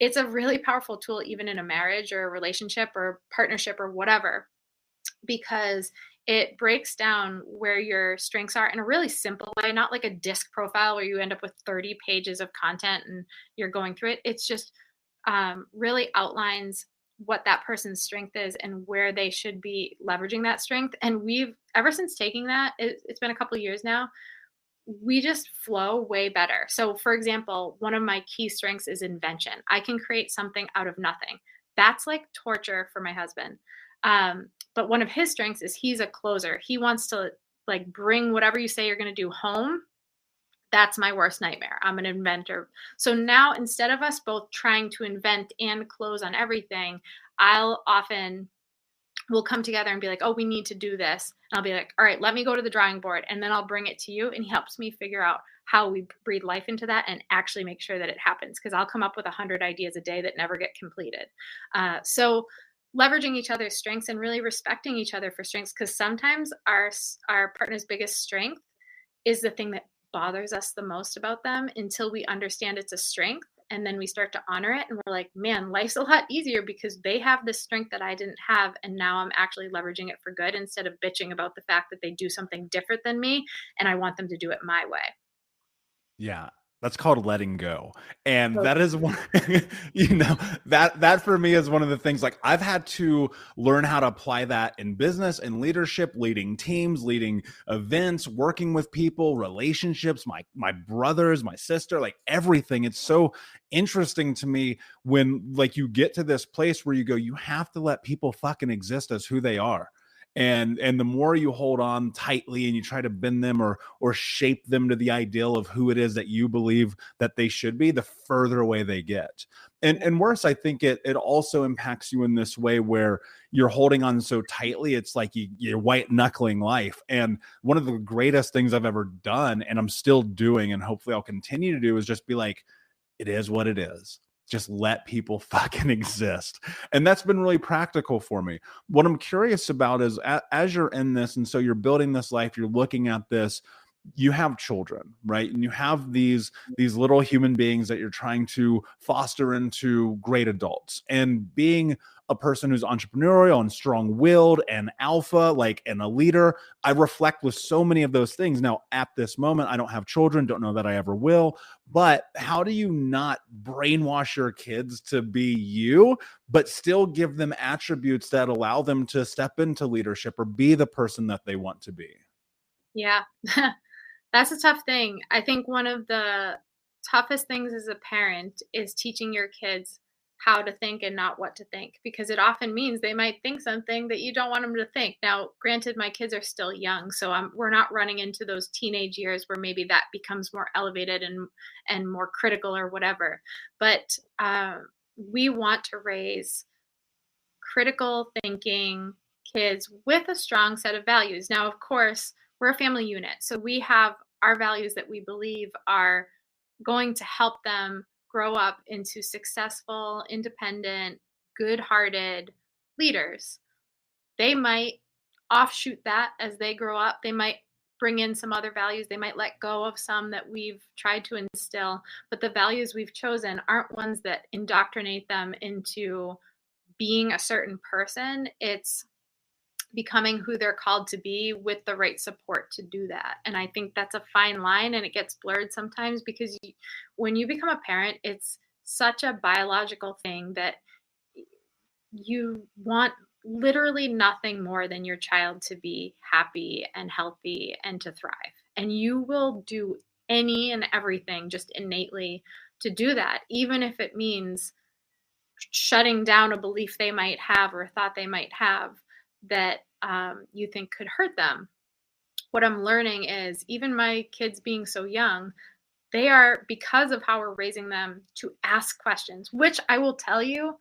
it's a really powerful tool, even in a marriage or a relationship or partnership or whatever, because it breaks down where your strengths are in a really simple way, not like a disc profile where you end up with 30 pages of content and you're going through it. It's just really outlines what that person's strength is and where they should be leveraging that strength. And we've, ever since taking that, it's been a couple of years now, we just flow way better. So for example, one of my key strengths is invention. I can create something out of nothing. That's like torture for my husband. But one of his strengths is he's a closer. He wants to like bring whatever you say you're going to do home. That's my worst nightmare. I'm an inventor. So now instead of us both trying to invent and close on everything, I'll often we'll come together and be like, oh, we need to do this. And I'll be like, all right, let me go to the drawing board. And then I'll bring it to you. And he helps me figure out how we breathe life into that and actually make sure that it happens. Because I'll come up with 100 ideas a day that never get completed. So leveraging each other's strengths and really respecting each other for strengths. Because sometimes our partner's biggest strength is the thing that bothers us the most about them until we understand it's a strength. And then we start to honor it. And we're like, man, life's a lot easier because they have this strength that I didn't have. And now I'm actually leveraging it for good instead of bitching about the fact that they do something different than me. And I want them to do it my way. Yeah, that's called letting go. And So that is one, that for me is one of the things, like, I've had to learn how to apply that in business and leadership, leading teams, leading events, working with people, relationships, my brothers, my sister, like everything. It's so interesting to me when, like, you get to this place where you go, you have to let people fucking exist as who they are. And the more you hold on tightly and you try to bend them or shape them to the ideal of who it is that you believe that they should be, the further away they get. And worse, I think it also impacts you in this way where you're holding on so tightly. It's like you're white knuckling life. And one of the greatest things I've ever done, and I'm still doing, and hopefully I'll continue to do, is just be like, it is what it is. Just let people fucking exist. And that's been really practical for me. What I'm curious about is, as you're in this, and so you're building this life, you're looking at this, you have children, right? And you have these little human beings that you're trying to foster into great adults. And being a person who's entrepreneurial and strong-willed and alpha, like, and a leader, I reflect with so many of those things. Now, at this moment, I don't have children, don't know that I ever will, but how do you not brainwash your kids to be you, but still give them attributes that allow them to step into leadership or be the person that they want to be? yeah, that's a tough thing. I think one of the toughest things as a parent is teaching your kids how to think and not what to think, because it often means they might think something that you don't want them to think. Now, granted, my kids are still young, so we're not running into those teenage years where maybe that becomes more elevated and more critical or whatever. But we want to raise critical thinking kids with a strong set of values. Now, of course, we're a family unit, so we have our values that we believe are going to help them grow up into successful, independent, good-hearted leaders. They might offshoot that as they grow up. They might bring in some other values. They might let go of some that we've tried to instill, but the values we've chosen aren't ones that indoctrinate them into being a certain person. It's becoming who they're called to be with the right support to do that. And I think that's a fine line, and it gets blurred sometimes because when you become a parent, it's such a biological thing that you want literally nothing more than your child to be happy and healthy and to thrive. And you will do any and everything just innately to do that, even if it means shutting down a belief they might have or a thought they might have that you think could hurt them. What I'm learning is, even my kids being so young, they are, because of how we're raising them to ask questions, which I will tell you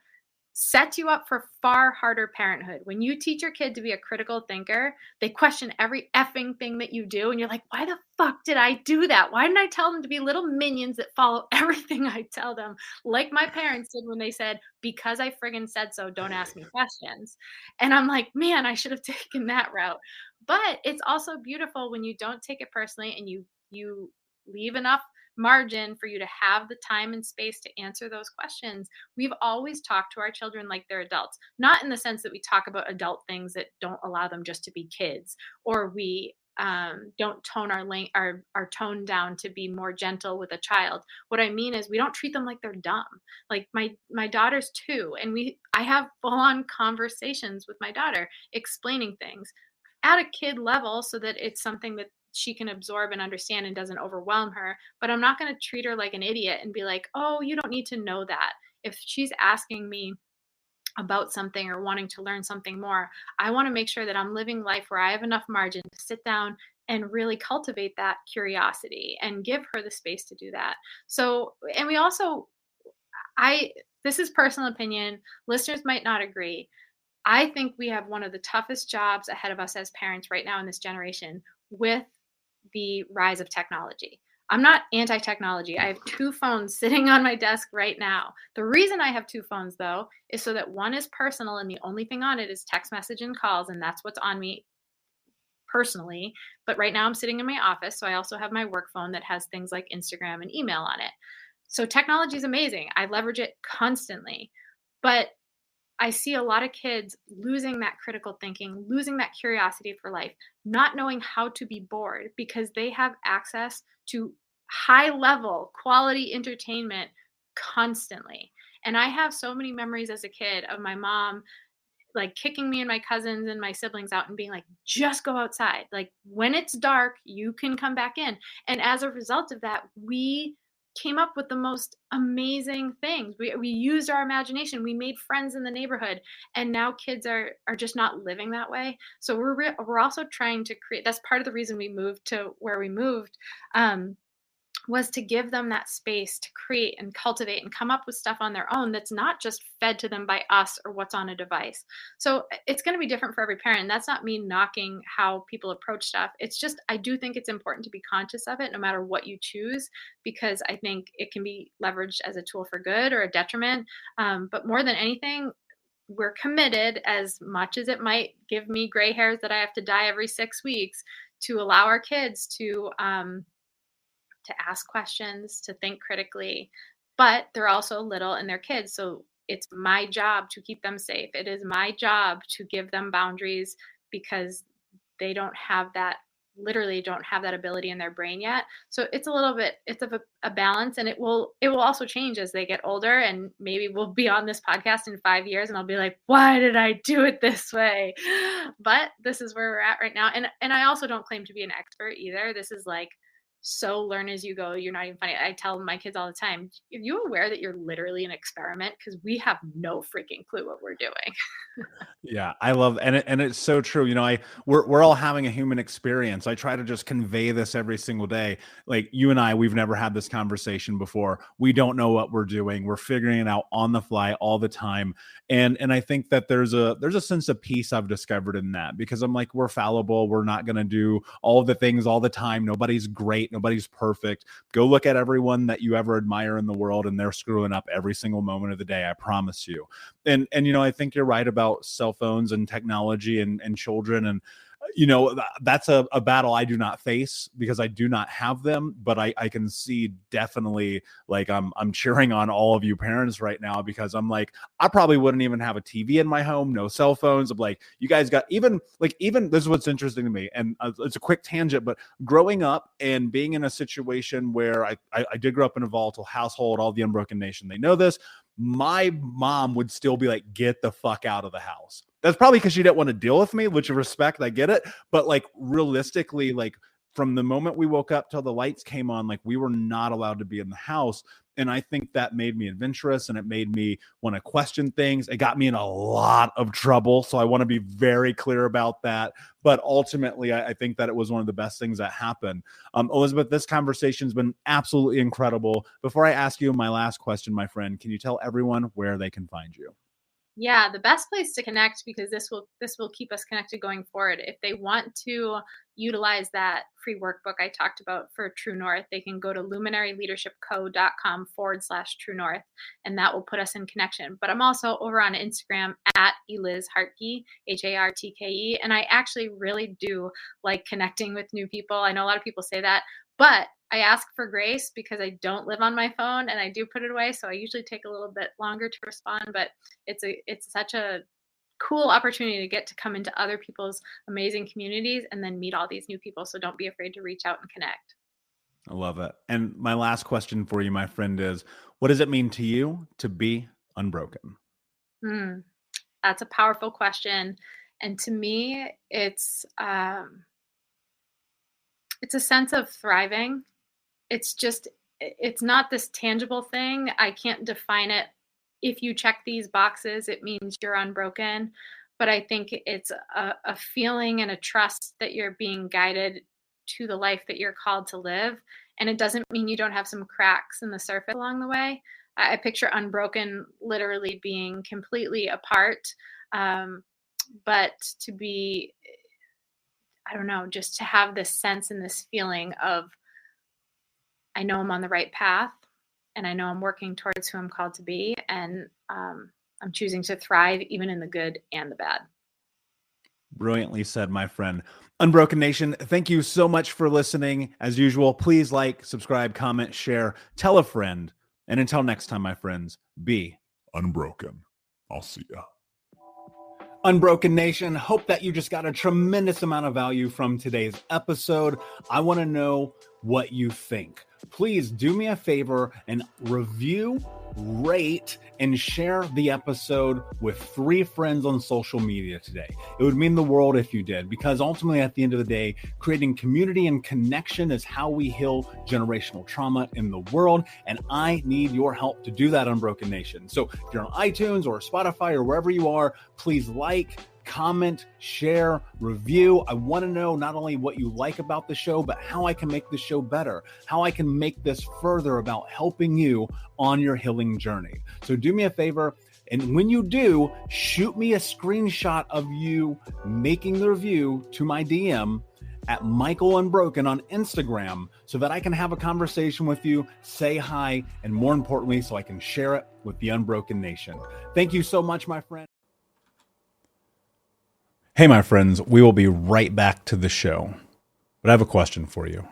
sets you up for far harder parenthood. When you teach your kid to be a critical thinker, they question every effing thing that you do. And you're like, why the fuck did I do that? Why didn't I tell them to be little minions that follow everything I tell them? Like my parents did when they said, because I friggin' said so, don't ask me questions. And I'm like, man, I should have taken that route. But it's also beautiful when you don't take it personally and you leave enough margin for you to have the time and space to answer those questions. We've always talked to our children like they're adults, not in the sense that we talk about adult things that don't allow them just to be kids, or we don't tone our tone down to be more gentle with a child. What I mean is we don't treat them like they're dumb. Like my daughter's 2, and I have full-on conversations with my daughter explaining things at a kid level so that it's something that she can absorb and understand and doesn't overwhelm her. But I'm not going to treat her like an idiot and be like, oh, you don't need to know that. If she's asking me about something or wanting to learn something more, I want to make sure that I'm living life where I have enough margin to sit down and really cultivate that curiosity and give her the space to do that. So, and we also, this is personal opinion. Listeners might not agree. I think we have one of the toughest jobs ahead of us as parents right now in this generation with the rise of technology. I'm not anti-technology. I have 2 phones sitting on my desk right now. The reason I have 2 phones, though, is so that one is personal and the only thing on it is text message and calls, and that's what's on me personally. But right now I'm sitting in my office, so I also have my work phone that has things like Instagram and email on it. So technology is amazing. I leverage it constantly. But I see a lot of kids losing that critical thinking, losing that curiosity for life, not knowing how to be bored because they have access to high level quality entertainment constantly. And I have so many memories as a kid of my mom like kicking me and my cousins and my siblings out and being like, just go outside. Like when it's dark, you can come back in. And as a result of that, we came up with the most amazing things. We used our imagination. We made friends in the neighborhood. And now kids are just not living that way. So we're also trying to create, that's part of the reason we moved to where we moved. Was to give them that space to create and cultivate and come up with stuff on their own that's not just fed to them by us or what's on a device. So it's going to be different for every parent. And that's not me knocking how people approach stuff. It's just, I do think it's important to be conscious of it no matter what you choose, because I think it can be leveraged as a tool for good or a detriment. But more than anything, we're committed, as much as it might give me gray hairs that I have to dye every 6 weeks, to allow our kids to ask questions, to think critically, but they're also little and they're kids. So it's my job to keep them safe. It is my job to give them boundaries because they don't have that, literally don't have that ability in their brain yet. So it's a little bit, it's of a balance, and it will also change as they get older. And maybe we'll be on this podcast in 5 years and I'll be like, why did I do it this way? But this is where we're at right now. And I also don't claim to be an expert either. This is like, so learn as you go. You're not even funny. I tell my kids all the time, are you aware that you're literally an experiment? Because we have no freaking clue what we're doing. Yeah, I love, and it's so true. You know, we're all having a human experience. I try to just convey this every single day. Like you and I, we've never had this conversation before. We don't know what we're doing. We're figuring it out on the fly all the time. And I think that there's a sense of peace I've discovered in that, because I'm like, we're fallible. We're not going to do all the things all the time. Nobody's great. Nobody's perfect. Go look at everyone that you ever admire in the world, and they're screwing up every single moment of the day. I promise you. And you know, I think you're right about cell phones and technology and children. And, you know, that's a battle I do not face because I do not have them, but I can see definitely, like, I'm cheering on all of you parents right now, because I'm like, I probably wouldn't even have a TV in my home, no cell phones. I'm like, you guys got even this is what's interesting to me. And it's a quick tangent, but growing up and being in a situation where I did grow up in a volatile household, all the Unbroken Nation, they know this. My mom would still be like, get the fuck out of the house. That's probably because she didn't want to deal with me, which I respect. I get it. But like realistically, like from the moment we woke up till the lights came on, like we were not allowed to be in the house. And I think that made me adventurous, and it made me want to question things. It got me in a lot of trouble. So I want to be very clear about that. But ultimately, I think that it was one of the best things that happened. Elizabeth, this conversation's been absolutely incredible. Before I ask you my last question, my friend, can you tell everyone where they can find you? Yeah, the best place to connect, because this will keep us connected going forward. If they want to utilize that free workbook I talked about for True North, they can go to luminaryleadershipco.com/True North, and that will put us in connection. But I'm also over on Instagram at Eliz Hartke, Hartke, and I actually really do like connecting with new people. I know a lot of people say that, but I ask for grace because I don't live on my phone and I do put it away. So I usually take a little bit longer to respond, but it's such a cool opportunity to get to come into other people's amazing communities and then meet all these new people. So don't be afraid to reach out and connect. I love it. And my last question for you, my friend, is what does it mean to you to be unbroken? That's a powerful question. And to me, it's a sense of thriving. It's not this tangible thing. I can't define it. If you check these boxes, it means you're unbroken. But I think it's a feeling and a trust that you're being guided to the life that you're called to live. And it doesn't mean you don't have some cracks in the surface along the way. I picture unbroken literally being completely apart, but to be, I don't know, just to have this sense and this feeling of, I know I'm on the right path, and I know I'm working towards who I'm called to be, and I'm choosing to thrive even in the good and the bad. Brilliantly said, my friend. Unbroken Nation, thank you so much for listening. As usual, please like, subscribe, comment, share, tell a friend. And until next time, my friends, be unbroken. I'll see ya. Unbroken Nation, hope that you just got a tremendous amount of value from today's episode. I want to know what you think. Please do me a favor and review, rate, and share the episode with 3 friends on social media today. It would mean the world if you did, because ultimately at the end of the day, creating community and connection is how we heal generational trauma in the world. And I need your help to do that, Unbroken Nation. So if you're on iTunes or Spotify or wherever you are, please like, comment, share, review. I want to know not only what you like about the show, but how I can make the show better, how I can make this further about helping you on your healing journey. So do me a favor, and when you do, shoot me a screenshot of you making the review to my DM at Michael Unbroken on Instagram so that I can have a conversation with you, say hi, and more importantly, so I can share it with the Unbroken Nation. Thank you so much, my friend. Hey, my friends, we will be right back to the show, but I have a question for you.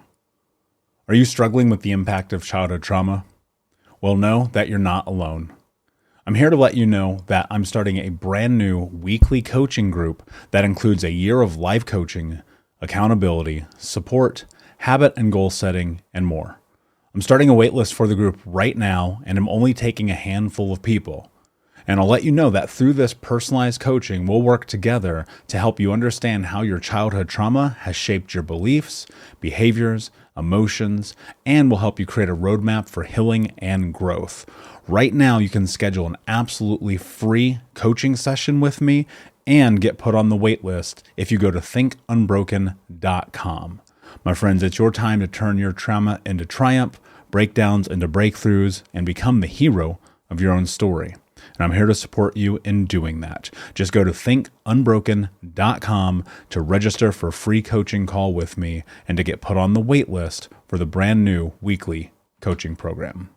Are you struggling with the impact of childhood trauma? Well, know that you're not alone. I'm here to let you know that I'm starting a brand new weekly coaching group that includes a year of live coaching, accountability, support, habit and goal setting, and more. I'm starting a waitlist for the group right now, and I'm only taking a handful of people. And I'll let you know that through this personalized coaching, we'll work together to help you understand how your childhood trauma has shaped your beliefs, behaviors, emotions, and will help you create a roadmap for healing and growth. Right now, you can schedule an absolutely free coaching session with me and get put on the wait list if you go to thinkunbroken.com. My friends, it's your time to turn your trauma into triumph, breakdowns into breakthroughs, and become the hero of your own story. And I'm here to support you in doing that. Just go to thinkunbroken.com to register for a free coaching call with me and to get put on the wait list for the brand new weekly coaching program.